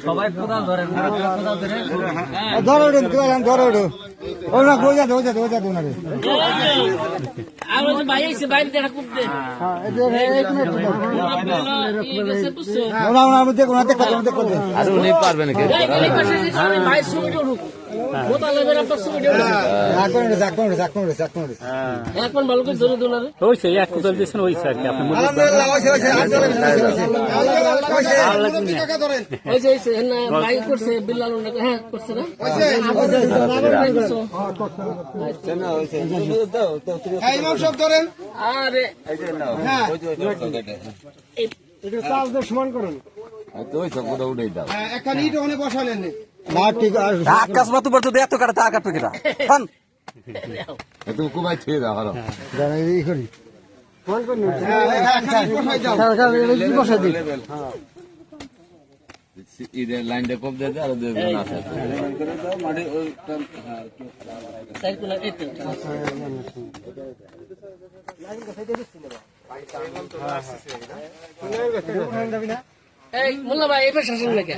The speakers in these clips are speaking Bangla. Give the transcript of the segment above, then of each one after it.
সবাই কোদাল ধরেন ধরো ওরা গোজা দোজা দোনারে আর ওই ভাই এসে বাইরে দেখা করতে ওরা মধ্যে কোনাতে করতে আর উনি পারবেন কি ভাই ছবিটা উঠুক বোতল লেবেন আপনার ছবিটা এখন ভালো করে ধরে দোনারে ওই সেই এক কোদাল দিয়েছেন ওই স্যার কি আপনি ভাই করছে বিল্লাল হ্যাঁ করছে না আরে সমান করেন বসালেন আকাশ মাতু পড়তো এত কাটা তা কাটবে কিনা হন তুমি কুমাই ছেড়ে দাও ভালো করি বসাই দিই ঈদের লাইনটা কম দিয়ে আরো দুই আছে এই মোল্লা ভাই এই শাসন লেখা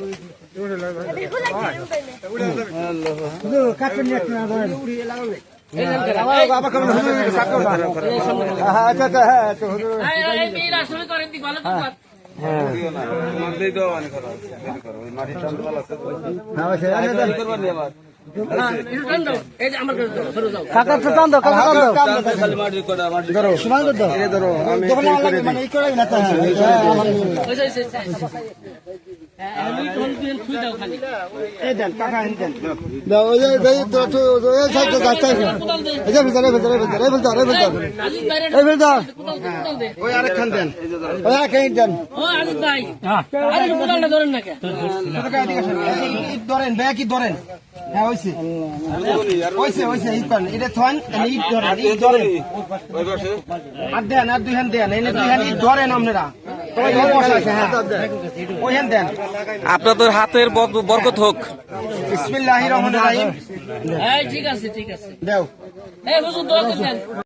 ধরেন ব্যাকি ধরেন হ্যাঁ এটা থান ইট ধরেন ইট ধরেন আর দেন আর দুই হ্যান্ড দেন এনে দুই হ্যান্ড ইট ধরেন আপনারা ওই হ্যান্ড দেন আপনাদের হাতের বরকত হোক বিসমিল্লাহির রহমানির রহিম ঠিক আছে দাও এই হুজুর দোয়া করতেন